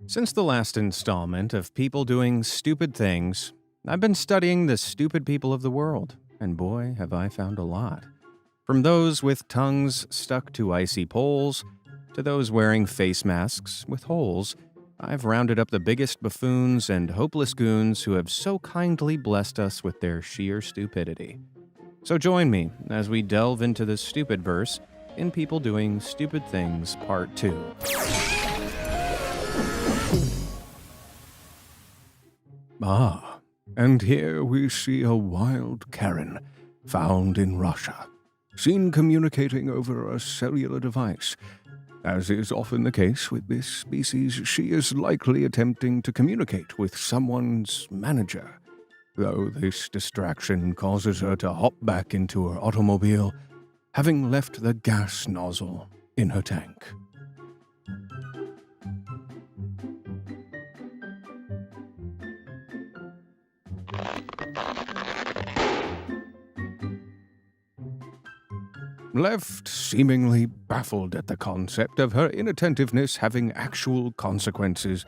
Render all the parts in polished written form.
Since the last installment of People Doing Stupid Things, I've been studying the stupid people of the world, and boy, have I found a lot. From those with tongues stuck to icy poles, to those wearing face masks with holes, I've rounded up the biggest buffoons and hopeless goons who have so kindly blessed us with their sheer stupidity. So join me as we delve into the stupid verse in People Doing Stupid Things Part 2. Ah, and here we see a wild Karen, found in Russia, seen communicating over a cellular device. As is often the case with this species, she is likely attempting to communicate with someone's manager, though this distraction causes her to hop back into her automobile, having left the gas nozzle in her tank. Left seemingly baffled at the concept of her inattentiveness having actual consequences,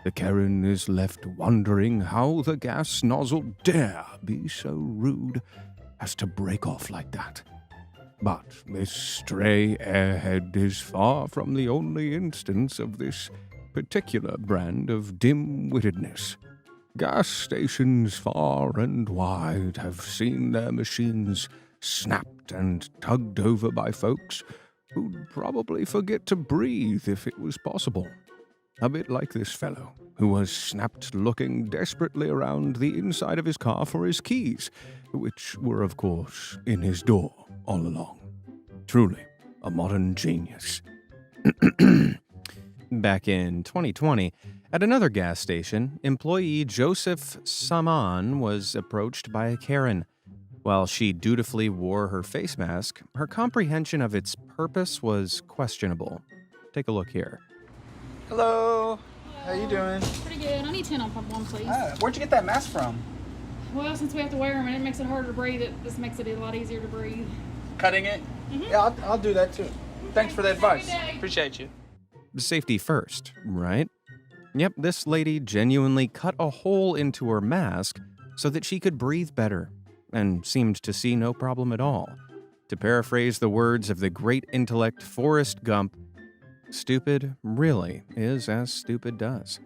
the Karen is left wondering how the gas nozzle dare be so rude as to break off like that. But this stray airhead is far from the only instance of this particular brand of dim-wittedness. Gas stations far and wide have seen their machines snapped and tugged over by folks who'd probably forget to breathe if it was possible. A bit like this fellow, who was snapped looking desperately around the inside of his car for his keys, which were, of course, in his door all along. Truly, a modern genius. Back in 2020, at another gas station, employee Joseph Saman was approached by a Karen. While she dutifully wore her face mask, her comprehension of its purpose was questionable. Take a look here. Hello. How you doing? Pretty good. I need 10 on pump one, please. Where'd you get that mask from? Well, since we have to wear them and it makes it harder to breathe, this makes it a lot easier to breathe. Cutting it? Mhm. Yeah, I'll do that too. Thanks for the Have a good advice. day. Appreciate you. Safety first, right? Yep, this lady genuinely cut a hole into her mask so that she could breathe better, and seemed to see no problem at all. To paraphrase the words of the great intellect Forrest Gump, stupid really is as stupid does.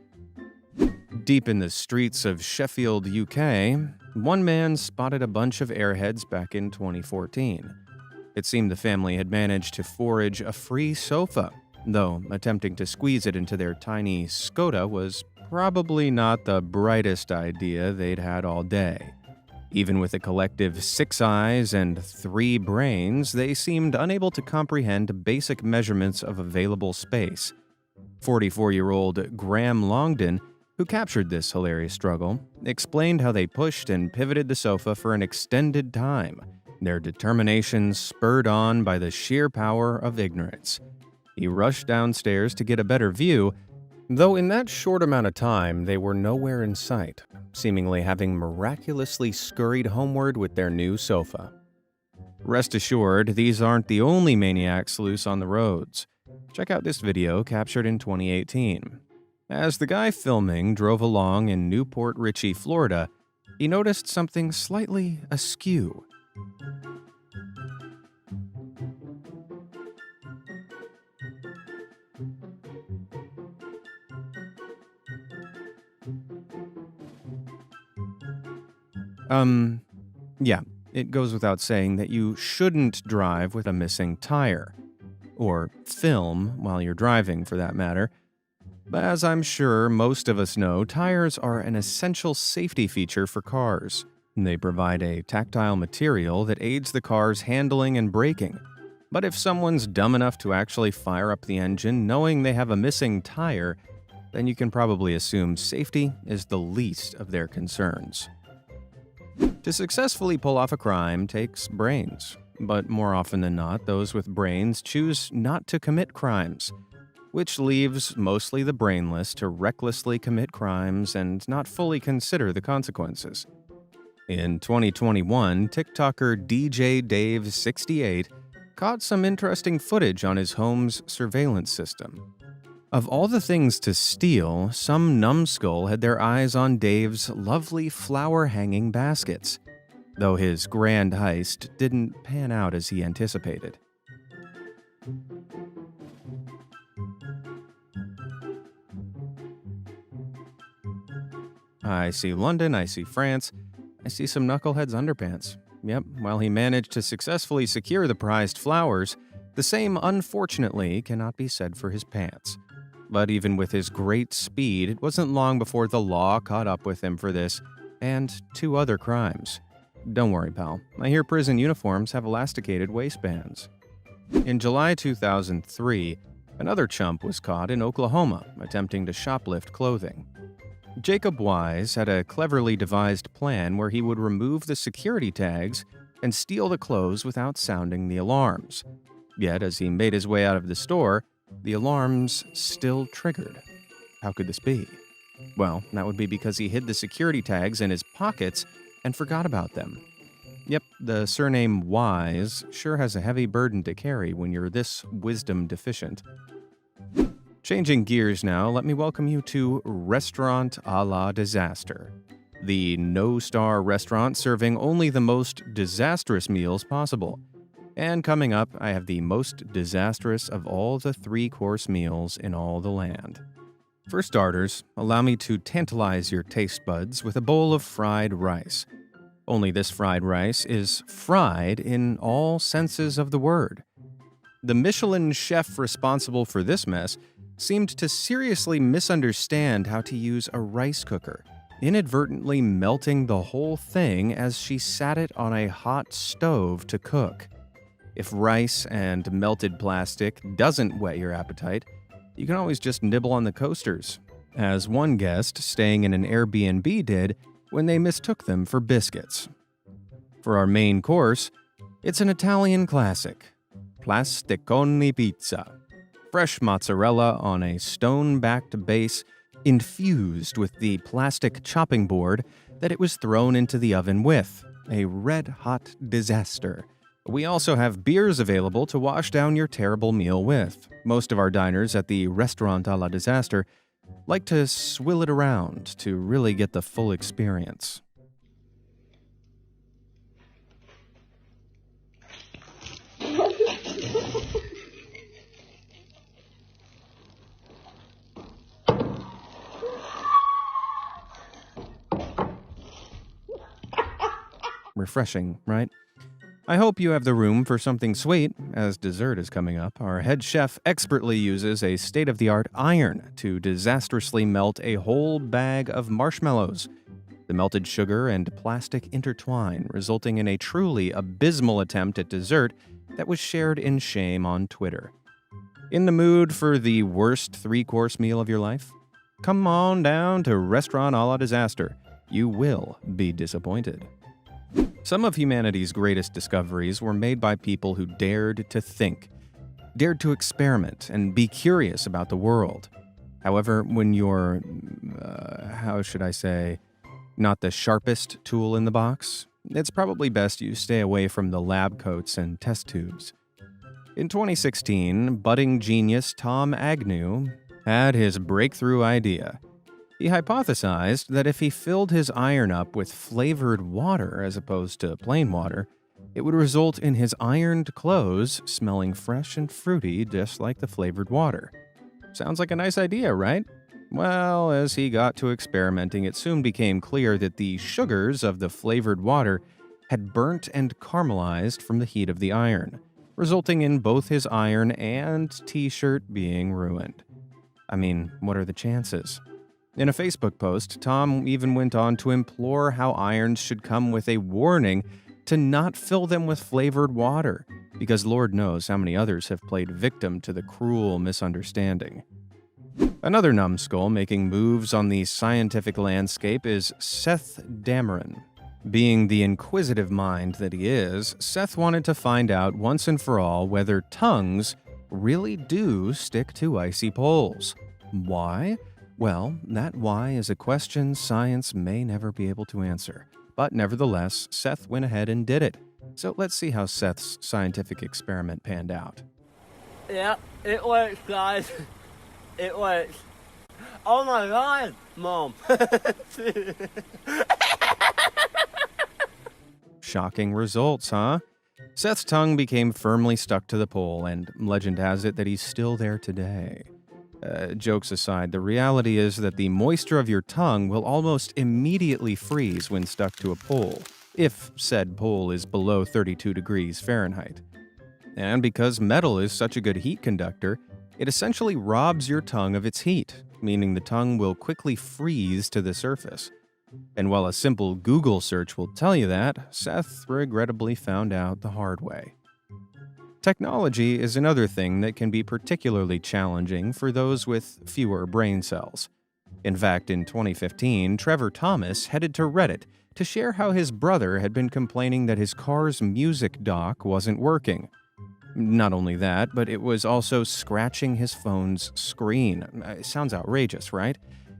Deep in the streets of Sheffield, UK, one man spotted a bunch of airheads back in 2014. It seemed the family had managed to forage a free sofa, though attempting to squeeze it into their tiny Skoda was probably not the brightest idea they'd had all day. Even with a collective 6 eyes and 3 brains, they seemed unable to comprehend basic measurements of available space. 44-year-old Graham Longden, who captured this hilarious struggle, explained how they pushed and pivoted the sofa for an extended time, their determination spurred on by the sheer power of ignorance. He rushed downstairs to get a better view, though in that short amount of time they were nowhere in sight, seemingly having miraculously scurried homeward with their new sofa. Rest assured, these aren't the only maniacs loose on the roads. Check out this video captured in 2018. As the guy filming drove along in Newport Richey, Florida, he noticed something slightly askew. Yeah, it goes without saying that you shouldn't drive with a missing tire. Or film while you're driving, for that matter. But as I'm sure most of us know, tires are an essential safety feature for cars. They provide a tactile material that aids the car's handling and braking. But if someone's dumb enough to actually fire up the engine knowing they have a missing tire, then you can probably assume safety is the least of their concerns. To successfully pull off a crime takes brains, but more often than not, those with brains choose not to commit crimes, which leaves mostly the brainless to recklessly commit crimes and not fully consider the consequences. In 2021, TikToker DJ Dave68 caught some interesting footage on his home's surveillance system. Of all the things to steal, some numbskull had their eyes on Dave's lovely flower-hanging baskets, though his grand heist didn't pan out as he anticipated. I see London, I see France, I see some knucklehead's underpants. Yep, while he managed to successfully secure the prized flowers, the same unfortunately cannot be said for his pants. But even with his great speed, it wasn't long before the law caught up with him for this and 2 other crimes. Don't worry, pal. I hear prison uniforms have elasticated waistbands. In July 2003, another chump was caught in Oklahoma attempting to shoplift clothing. Jacob Wise had a cleverly devised plan where he would remove the security tags and steal the clothes without sounding the alarms. Yet, as he made his way out of the store, the alarms still triggered. How could this be? Well, that would be because he hid the security tags in his pockets and forgot about them. Yep, the surname Wise sure has a heavy burden to carry when you're this wisdom deficient. Changing gears now, let me welcome you to Restaurant a la Disaster, the no-star restaurant serving only the most disastrous meals possible. And coming up, I have the most disastrous of all the 3-course meals in all the land. For starters, allow me to tantalize your taste buds with a bowl of fried rice. Only this fried rice is fried in all senses of the word. The Michelin chef responsible for this mess seemed to seriously misunderstand how to use a rice cooker, inadvertently melting the whole thing as she sat it on a hot stove to cook. If rice and melted plastic doesn't whet your appetite, you can always just nibble on the coasters, as one guest staying in an Airbnb did when they mistook them for biscuits. For our main course, it's an Italian classic, plasticoni pizza. Fresh mozzarella on a stone-backed base infused with the plastic chopping board that it was thrown into the oven with. A red-hot disaster. We also have beers available to wash down your terrible meal with. Most of our diners at the Restaurant a la Disaster like to swill it around to really get the full experience. Refreshing, right? I hope you have the room for something sweet, as dessert is coming up. Our head chef expertly uses a state-of-the-art iron to disastrously melt a whole bag of marshmallows. The melted sugar and plastic intertwine, resulting in a truly abysmal attempt at dessert that was shared in shame on Twitter. In the mood for the worst 3-course meal of your life? Come on down to Restaurant a la Disaster. You will be disappointed. Some of humanity's greatest discoveries were made by people who dared to think, dared to experiment, and be curious about the world. However, when you're, not the sharpest tool in the box, it's probably best you stay away from the lab coats and test tubes. In 2016, budding genius Tom Agnew had his breakthrough idea. He hypothesized that if he filled his iron up with flavored water as opposed to plain water, it would result in his ironed clothes smelling fresh and fruity just like the flavored water. Sounds like a nice idea, right? Well, as he got to experimenting, it soon became clear that the sugars of the flavored water had burnt and caramelized from the heat of the iron, resulting in both his iron and t-shirt being ruined. I mean, what are the chances? In a Facebook post, Tom even went on to implore how irons should come with a warning to not fill them with flavored water, because Lord knows how many others have played victim to the cruel misunderstanding. Another numbskull making moves on the scientific landscape is Seth Dameron. Being the inquisitive mind that he is, Seth wanted to find out once and for all whether tongues really do stick to icy poles. Why? Well, that why is a question science may never be able to answer. But nevertheless, Seth went ahead and did it. So let's see how Seth's scientific experiment panned out. Yeah, it works, guys. It works. Oh my god, Mom. Shocking results, huh? Seth's tongue became firmly stuck to the pole, and legend has it that he's still there today. Jokes aside, the reality is that the moisture of your tongue will almost immediately freeze when stuck to a pole, if said pole is below 32 degrees Fahrenheit. And because metal is such a good heat conductor, it essentially robs your tongue of its heat, meaning the tongue will quickly freeze to the surface. And while a simple Google search will tell you that, Seth regrettably found out the hard way. Technology is another thing that can be particularly challenging for those with fewer brain cells. In fact, in 2015, Trevor Thomas headed to Reddit to share how his brother had been complaining that his car's music dock wasn't working. Not only that, but it was also scratching his phone's screen. It sounds outrageous, right?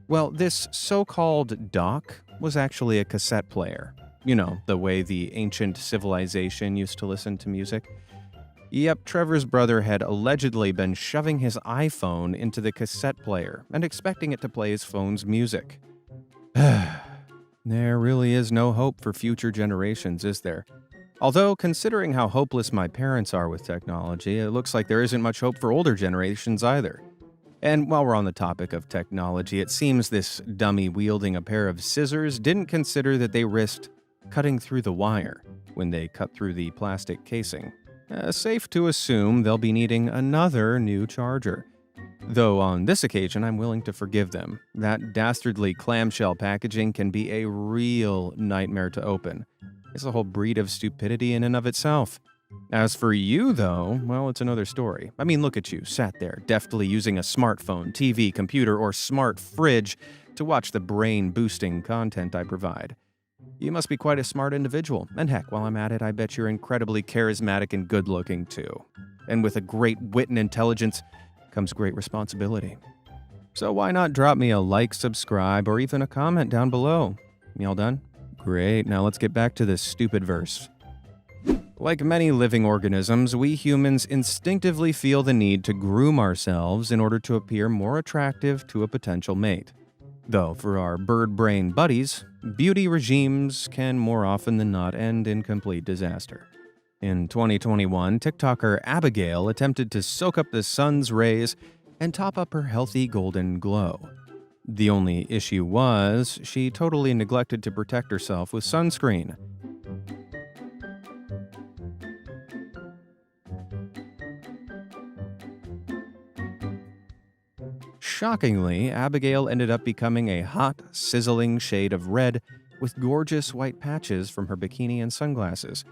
Well, this so-called dock was actually a cassette player. You know, the way the ancient civilization used to listen to music. Yep, Trevor's brother had allegedly been shoving his iPhone into the cassette player and expecting it to play his phone's music. There really is no hope for future generations, is there? Although, considering how hopeless my parents are with technology, it looks like there isn't much hope for older generations either. And while we're on the topic of technology, it seems this dummy wielding a pair of scissors didn't consider that they risked cutting through the wire when they cut through the plastic casing. Safe to assume they'll be needing another new charger. Though on this occasion, I'm willing to forgive them. That dastardly clamshell packaging can be a real nightmare to open. It's a whole breed of stupidity in and of itself. As for you, though, well, it's another story. I mean, look at you, sat there, deftly using a smartphone, TV, computer, or smart fridge to watch the brain-boosting content I provide. You must be quite a smart individual, and heck, while I'm at it, I bet you're incredibly charismatic and good-looking, too. And with a great wit and intelligence comes great responsibility. So why not drop me a like, subscribe, or even a comment down below? Y'all done? Great, now let's get back to this stupid verse. Like many living organisms, we humans instinctively feel the need to groom ourselves in order to appear more attractive to a potential mate. Though for our bird brain buddies, beauty regimes can more often than not end in complete disaster. In 2021, TikToker Abigail attempted to soak up the sun's rays and top up her healthy golden glow. The only issue was, she totally neglected to protect herself with sunscreen. Shockingly, Abigail ended up becoming a hot, sizzling shade of red with gorgeous white patches from her bikini and sunglasses.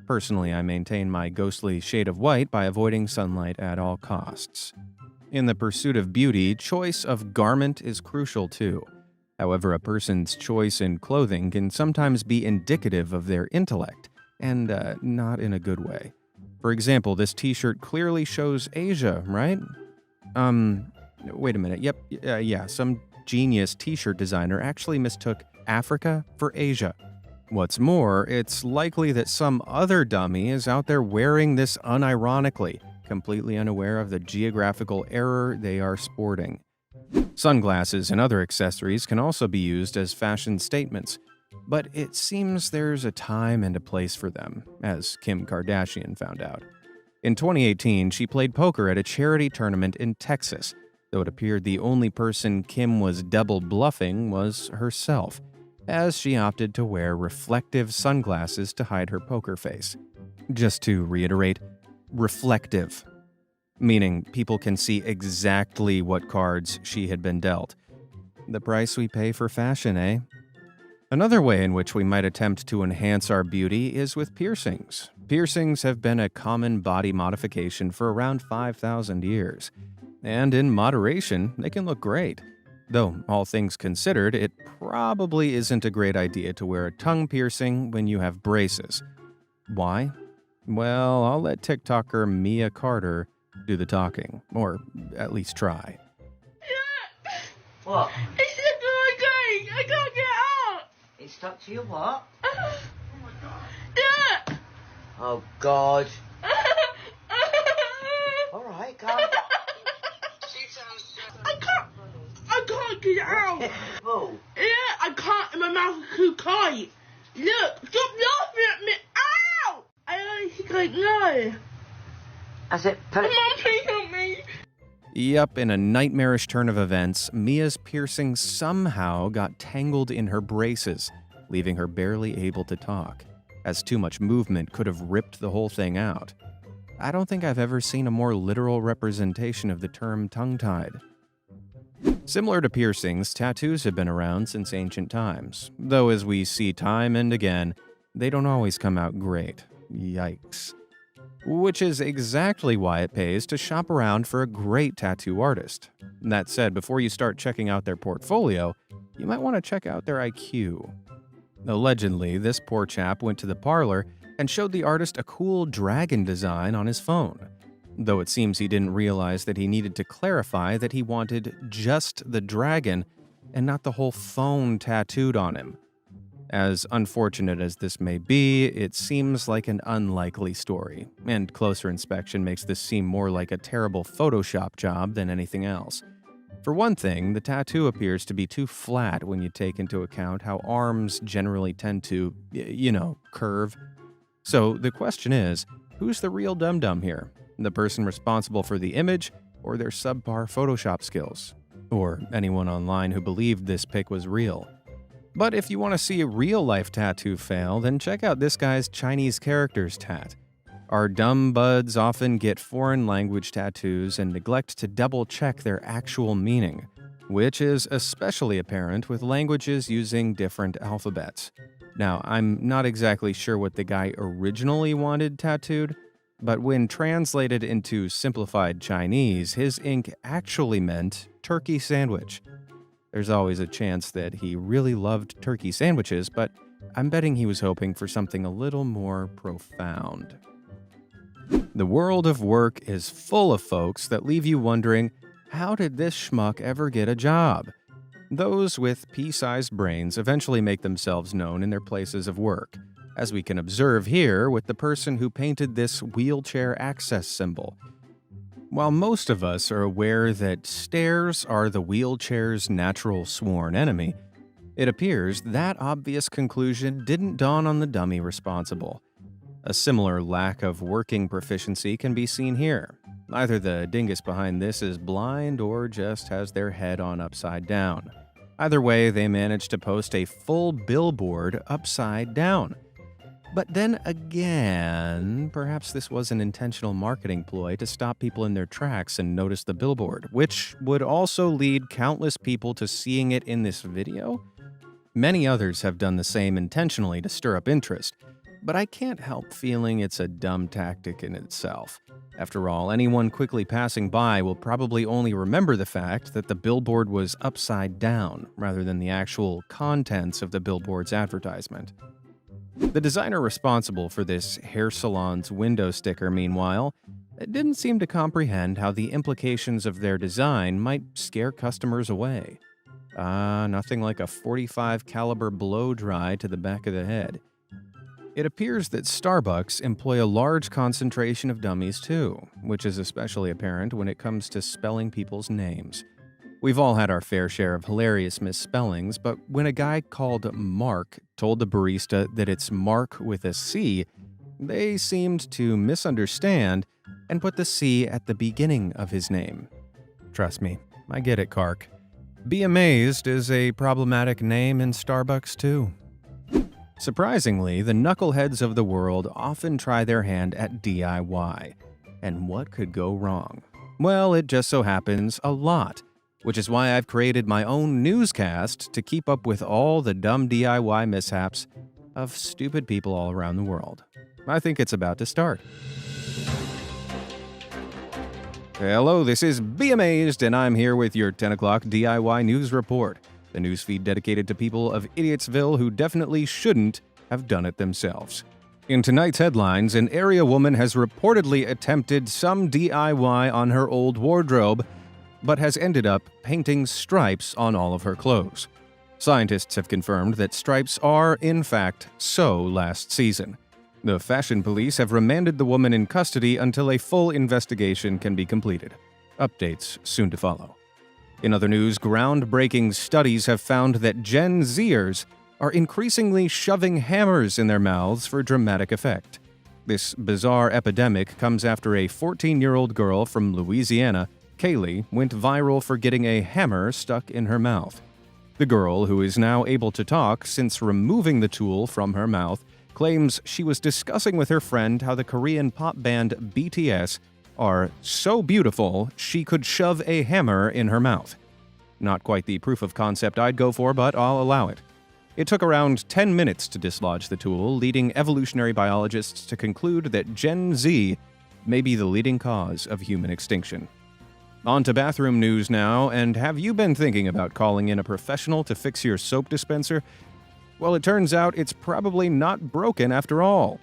Personally, I maintain my ghostly shade of white by avoiding sunlight at all costs. In the pursuit of beauty, choice of garment is crucial too. However, a person's choice in clothing can sometimes be indicative of their intellect, and not in a good way. For example, this t-shirt clearly shows Asia, right? Wait a minute. Yeah, some genius t-shirt designer actually mistook Africa for Asia. What's more, it's likely that some other dummy is out there wearing this unironically, completely unaware of the geographical error they are sporting. Sunglasses and other accessories can also be used as fashion statements, but it seems there's a time and a place for them, as Kim Kardashian found out. In 2018, she played poker at a charity tournament in Texas, though it appeared the only person Kim was double bluffing was herself, as she opted to wear reflective sunglasses to hide her poker face. Just to reiterate, reflective, meaning people can see exactly what cards she had been dealt. The price we pay for fashion, eh? Another way in which we might attempt to enhance our beauty is with piercings. Piercings have been a common body modification for around 5,000 years. And in moderation, they can look great. Though, all things considered, it probably isn't a great idea to wear a tongue piercing when you have braces. Why? Well, I'll let TikToker Mia Carter do the talking, or at least try. What? It's stuck to my cake. I can't get out. It's stuck to your what? Yeah. Oh, God. All right, come. can't get out. Oh. Yeah, I can't. My mouth is too tight. Look, stop laughing at me. Ow! I think I know. That's it. Put it. Mom, please help me. Yup, in a nightmarish turn of events, Mia's piercing somehow got tangled in her braces, leaving her barely able to talk, as too much movement could have ripped the whole thing out. I don't think I've ever seen a more literal representation of the term tongue-tied. Similar to piercings, tattoos have been around since ancient times, though as we see time and again, they don't always come out great. Yikes. Which is exactly why it pays to shop around for a great tattoo artist. That said, before you start checking out their portfolio, you might want to check out their IQ. Allegedly, this poor chap went to the parlor and showed the artist a cool dragon design on his phone, though it seems he didn't realize that he needed to clarify that he wanted just the dragon and not the whole phone tattooed on him. As unfortunate as this may be, it seems like an unlikely story, and closer inspection makes this seem more like a terrible Photoshop job than anything else. For one thing, the tattoo appears to be too flat when you take into account how arms generally tend to, curve. So the question is, who's the real dum-dum here? The person responsible for the image, or their subpar Photoshop skills? Or anyone online who believed this pic was real? But if you want to see a real-life tattoo fail, then check out this guy's Chinese characters tat. Our dumb buds often get foreign language tattoos and neglect to double-check their actual meaning, which is especially apparent with languages using different alphabets. Now, I'm not exactly sure what the guy originally wanted tattooed, but when translated into simplified Chinese, his ink actually meant turkey sandwich. There's always a chance that he really loved turkey sandwiches, but I'm betting he was hoping for something a little more profound. The world of work is full of folks that leave you wondering, how did this schmuck ever get a job? Those with pea-sized brains eventually make themselves known in their places of work, as we can observe here with the person who painted this wheelchair access symbol. While most of us are aware that stairs are the wheelchair's natural sworn enemy, it appears that obvious conclusion didn't dawn on the dummy responsible. A similar lack of working proficiency can be seen here. Either the dingus behind this is blind or just has their head on upside down. Either way, they managed to post a full billboard upside down. But then again, perhaps this was an intentional marketing ploy to stop people in their tracks and notice the billboard, which would also lead countless people to seeing it in this video. Many others have done the same intentionally to stir up interest, but I can't help feeling it's a dumb tactic in itself. After all, anyone quickly passing by will probably only remember the fact that the billboard was upside down rather than the actual contents of the billboard's advertisement. The designer responsible for this hair salon's window sticker, meanwhile, didn't seem to comprehend how the implications of their design might scare customers away. Nothing like a .45 caliber blow dry to the back of the head. It appears that Starbucks employ a large concentration of dummies too, which is especially apparent when it comes to spelling people's names. We've all had our fair share of hilarious misspellings, but when a guy called Mark told the barista that it's Mark with a C, they seemed to misunderstand and put the C at the beginning of his name. Trust me, I get it, Kark. Be Amazed is a problematic name in Starbucks too. Surprisingly, the knuckleheads of the world often try their hand at DIY. And what could go wrong? Well, it just so happens a lot, which is why I've created my own newscast to keep up with all the dumb DIY mishaps of stupid people all around the world. I think it's about to start. Hello, this is Be Amazed, and I'm here with your 10 o'clock DIY news report. The newsfeed dedicated to people of Idiotsville who definitely shouldn't have done it themselves. In tonight's headlines, an area woman has reportedly attempted some DIY on her old wardrobe, but has ended up painting stripes on all of her clothes. Scientists have confirmed that stripes are, in fact, so last season. The fashion police have remanded the woman in custody until a full investigation can be completed. Updates soon to follow. In other news, groundbreaking studies have found that Gen Zers are increasingly shoving hammers in their mouths for dramatic effect. This bizarre epidemic comes after a 14-year-old girl from Louisiana, Kaylee, went viral for getting a hammer stuck in her mouth. The girl, who is now able to talk since removing the tool from her mouth, claims she was discussing with her friend how the Korean pop band BTS are so beautiful she could shove a hammer in her mouth. Not quite the proof of concept I'd go for, but I'll allow it. It took around 10 minutes to dislodge the tool, leading evolutionary biologists to conclude that Gen Z may be the leading cause of human extinction. On to bathroom news now, and have you been thinking about calling in a professional to fix your soap dispenser? Well, it turns out it's probably not broken after all.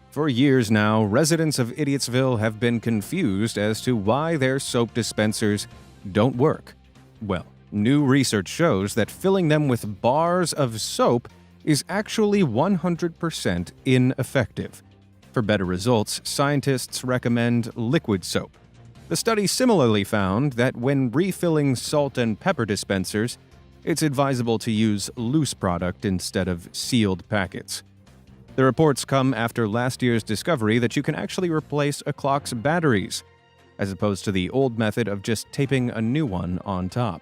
For years now, residents of Idiottsville have been confused as to why their soap dispensers don't work. Well, new research shows that filling them with bars of soap is actually 100% ineffective. For better results, scientists recommend liquid soap. The study similarly found that when refilling salt and pepper dispensers, it's advisable to use loose product instead of sealed packets. The reports come after last year's discovery that you can actually replace a clock's batteries, as opposed to the old method of just taping a new one on top.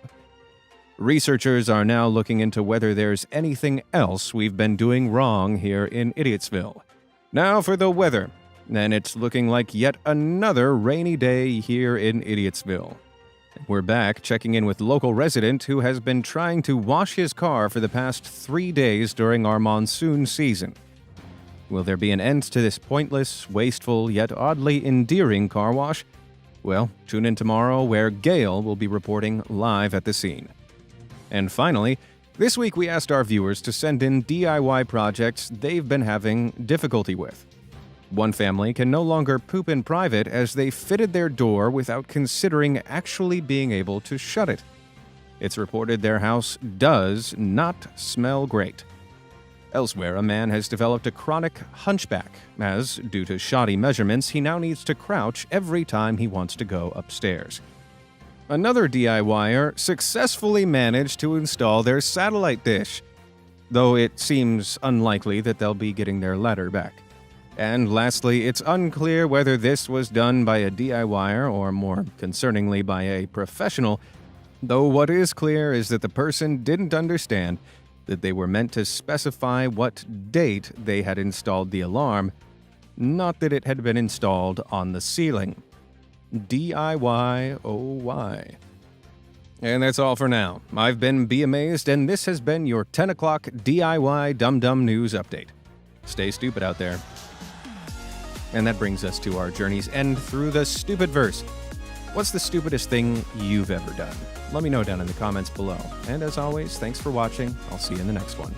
Researchers are now looking into whether there's anything else we've been doing wrong here in Idiottsville. Now for the weather. And it's looking like yet another rainy day here in Idiottsville. We're back checking in with local resident who has been trying to wash his car for the past 3 days during our monsoon season. Will there be an end to this pointless, wasteful, yet oddly endearing car wash? Well, tune in tomorrow where Gail will be reporting live at the scene. And finally, this week we asked our viewers to send in DIY projects they've been having difficulty with. One family can no longer poop in private as they fitted their door without considering actually being able to shut it. It's reported their house does not smell great. Elsewhere, a man has developed a chronic hunchback, as, due to shoddy measurements, he now needs to crouch every time he wants to go upstairs. Another DIYer successfully managed to install their satellite dish, though it seems unlikely that they'll be getting their ladder back. And lastly, it's unclear whether this was done by a DIYer or, more concerningly, by a professional, though what is clear is that the person didn't understand that they were meant to specify what date they had installed the alarm, not that it had been installed on the ceiling. DIY-O-Y. And that's all for now. I've been Be Amazed, and this has been your 10 o'clock DIY Dum Dum News Update. Stay stupid out there. And that brings us to our journey's end through the stupid verse. What's the stupidest thing you've ever done? Let me know down in the comments below. And as always, thanks for watching. I'll see you in the next one.